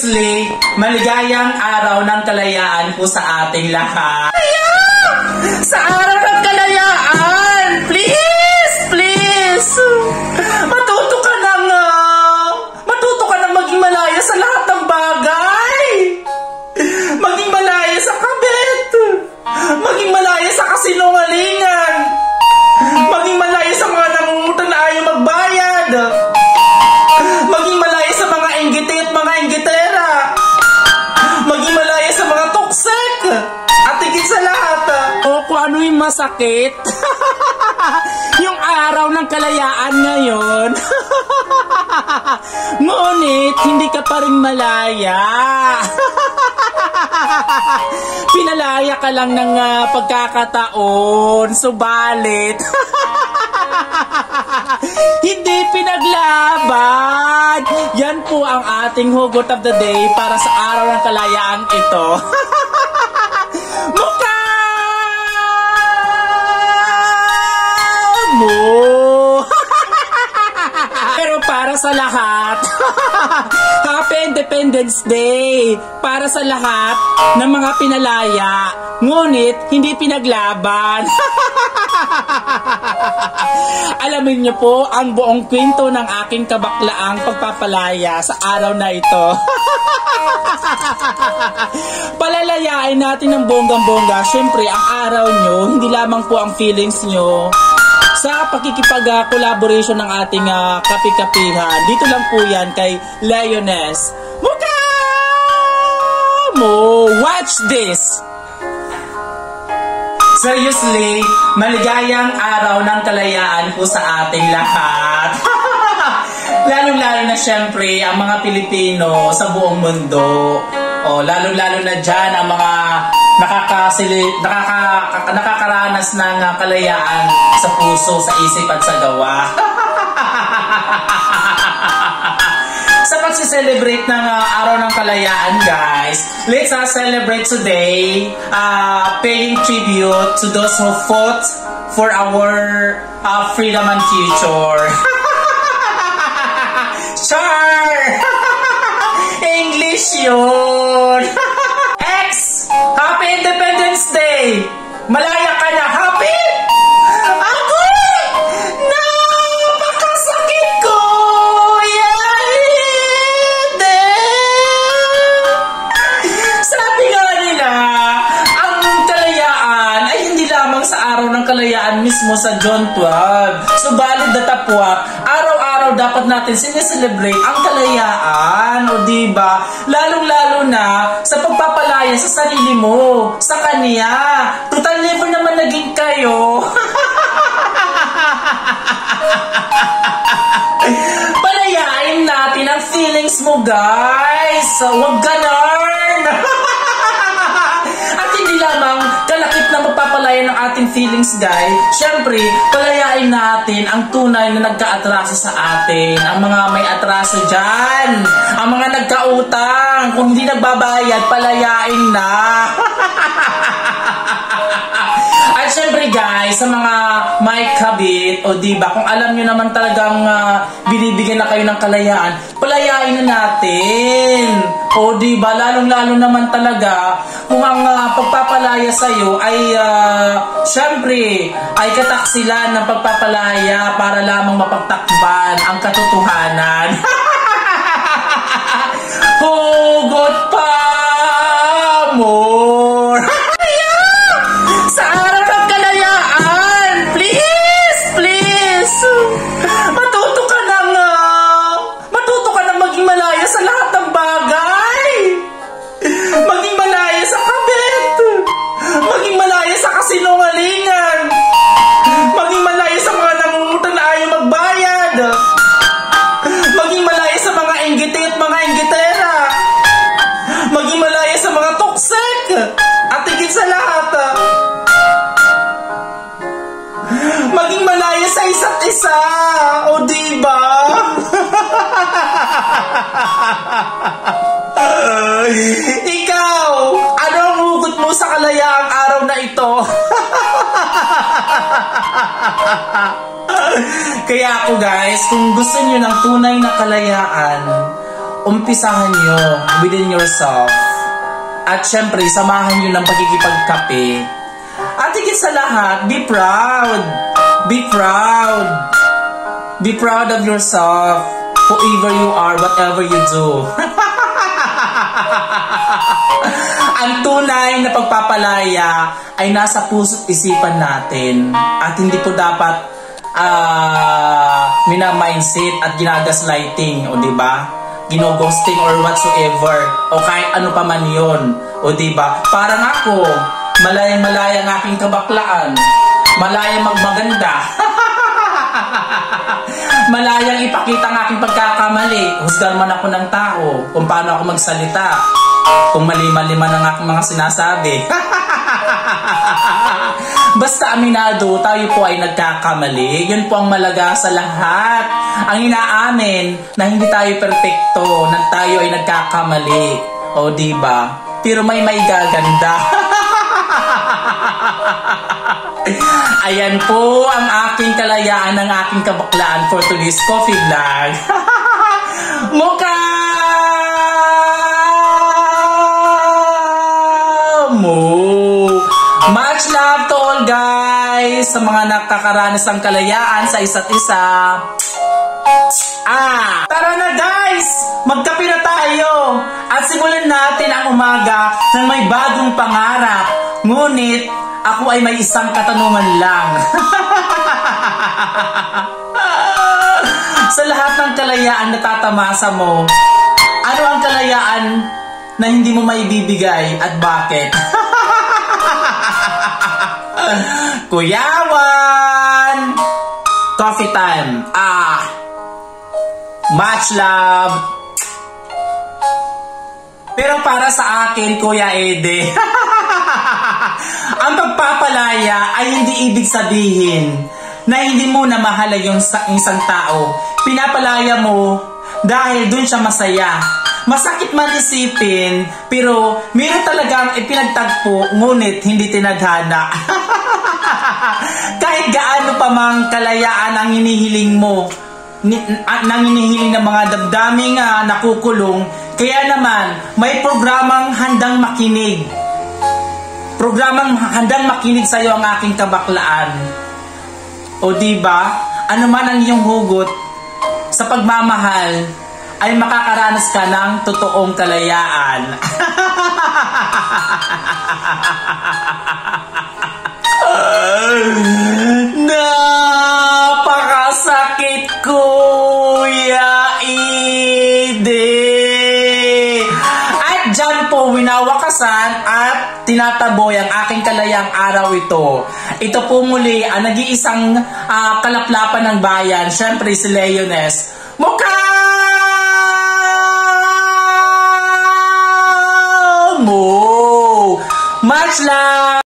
Seriously, maligayang araw ng kalayaan po sa ating lahat. Sa araw ng kalayaan, please, please, matuto ka na maging malaya sa lahat ng bagay. Maging malaya sa kabit. Maging malaya sa kasinungalingan. Maging malaya sa mga nangungutang na ayaw magbayad. Maging malaya sa mga inggiti at mga inggitera. Maging malaya sa mga toksik. At higit sa lahat, kung ano yung masakit, yung araw ng kalayaan ngayon. Ngunit, hindi ka pa rin malaya. Pinalaya ka lang ng pagkakataon, subalit hindi pinaglaban. Yan po ang ating hugot of the day para sa araw ng kalayaan ito. Mukha mo. Pero para sa lahat, Happy Independence Day para sa lahat ng mga pinalaya, ngunit hindi pinaglaban. Alamin niyo po ang buong kwento ng aking kabaklaang pagpapalaya sa araw na ito. Palalayain natin ng bonggang-bongga. Siyempre, ang araw nyo, hindi lamang po ang feelings nyo sa pakikipag-collaboration ng ating kapi-kapihan. Dito lang po yan kay Leoness. Mukha mo! Watch this! Seriously, maligayang araw ng kalayaan po sa ating lahat. Lalo-lalo na siyempre ang mga Pilipino sa buong mundo. Lalo-lalo na dyan ang mga nakakaranas ng kalayaan sa puso, sa isip at sa gawa. Sa pagsi-celebrate ng araw ng kalayaan, guys, let's celebrate today, paying tribute to those who fought for our freedom and future. Char! English yun! X! Happy Independence Day! Malaya ka na! Happy? Ako! Napakasakit ko! Sabi nga nila, ang kalayaan ay hindi lamang sa araw ng kalayaan mismo sa John 12. Subalit datapwa, araw-araw dapat natin sineselebrate ang kalayaan, o diba? Lalong-lalo na sa pagpapalaya sa sarili mo, sa kanya. Total never naman naging kayo. Palayain natin ang feelings mo, guys. Huwag ganon. At hindi lamang kalakip na magpapalaya ng ating feelings, guys. Siyempre, palayain natin ang tunay na nagka-atraso sa atin. Ang mga may atraso dyan. Ang mga nagka-utang. Kung hindi nagbabayad, palayain na. At syempre guys, sa mga may kabit, o diba, kung alam nyo naman talagang binibigyan na kayo ng kalayaan, palayain na natin. O diba, lalong-lalo naman talaga, kung ang pagpapalaya sa'yo ay, syempre, ay kataksilan ng pagpapalaya para lamang mapagtakban ang katotohanan. Hugot pa more! Sa araw ng kalayaan, please, please, matuto ka na maging malaya sa lahat ng bagay. Maging malaya sa kabit. Maging malaya sa kasinungalingan. Maging malaya sa mga nangungutang na ayaw magbayad. Maging malaya sa mga inggiti at mga inggitera. Maging malaya sa mga toksik. At higit sa lahat, maging malaya sa isa't isa. O diba? Ikaw, ano ang hugot mo sa kalayaang araw na ito? Kaya ako guys, kung gusto nyo ng tunay na kalayaan, umpisahan nyo within yourself. At syempre, samahan nyo ng pagkikipagkape. At higit sa lahat, be proud. Be proud. Be proud of yourself. Whoever you are, whatever you do. Ang tunay na pagpapalaya ay nasa puso't isipan natin. At hindi po dapat mina-mindset at ginagaslighting, o diba? Gino-ghosting or whatsoever, o kahit ano pa man yun, o diba? Parang ako, malayang-malaya ang aking kabaklaan, malayang magmaganda, malayang ipakita ang aking pagkakamali, husgan man ako ng tao, kung paano ako magsalita, kung mali-mali man ang aking mga sinasabi. Basta aminado, tayo po ay nagkakamali. Yun po ang malaga sa lahat. Ang inaamin na hindi tayo perfecto, na tayo ay nagkakamali. O diba? Pero may gaganda. Ayan po ang aking kalayaan, ng aking kabaklaan for today's coffee vlog. Mukha mo. Much love to all guys, sa mga nakakaranas ng kalayaan sa isa't isa. Tara na guys, magkape na tayo at simulan natin ang umaga ng may bagong pangarap. Ngunit ako ay may isang katanungan lang. Sa lahat ng kalayaan na tatamasa mo, ano ang kalayaan na hindi mo maibibigay at bakit? Kuyawan! Coffee time! Much love! Pero para sa akin, Kuya Ede, ang pagpapalaya ay hindi ibig sabihin na hindi mo na mahala yung isang tao. Pinapalaya mo dahil dun siya masaya. Masakit man isipin, pero meron talagang ipinagtagpo, ngunit hindi tinadhana. Kahit gaano pa mang kalayaan ang hinihiling mo, nang hinihiling ng mga damdaming nakukulong, kaya naman may programang handang makinig. Programang handang makinig sa iyo ang aking kabaklaan. O diba, ano man ang iyong hugot sa pagmamahal, ay makakaranas ka ng totoong kalayaan. Napakasakit, Kuya Ede. At dyan po winawakasan at tinataboy ang aking kalayang araw ito. Ito po muli ang nag-iisang kalaplapan ng bayan, syempre si Leones. Mukha mo! Much love!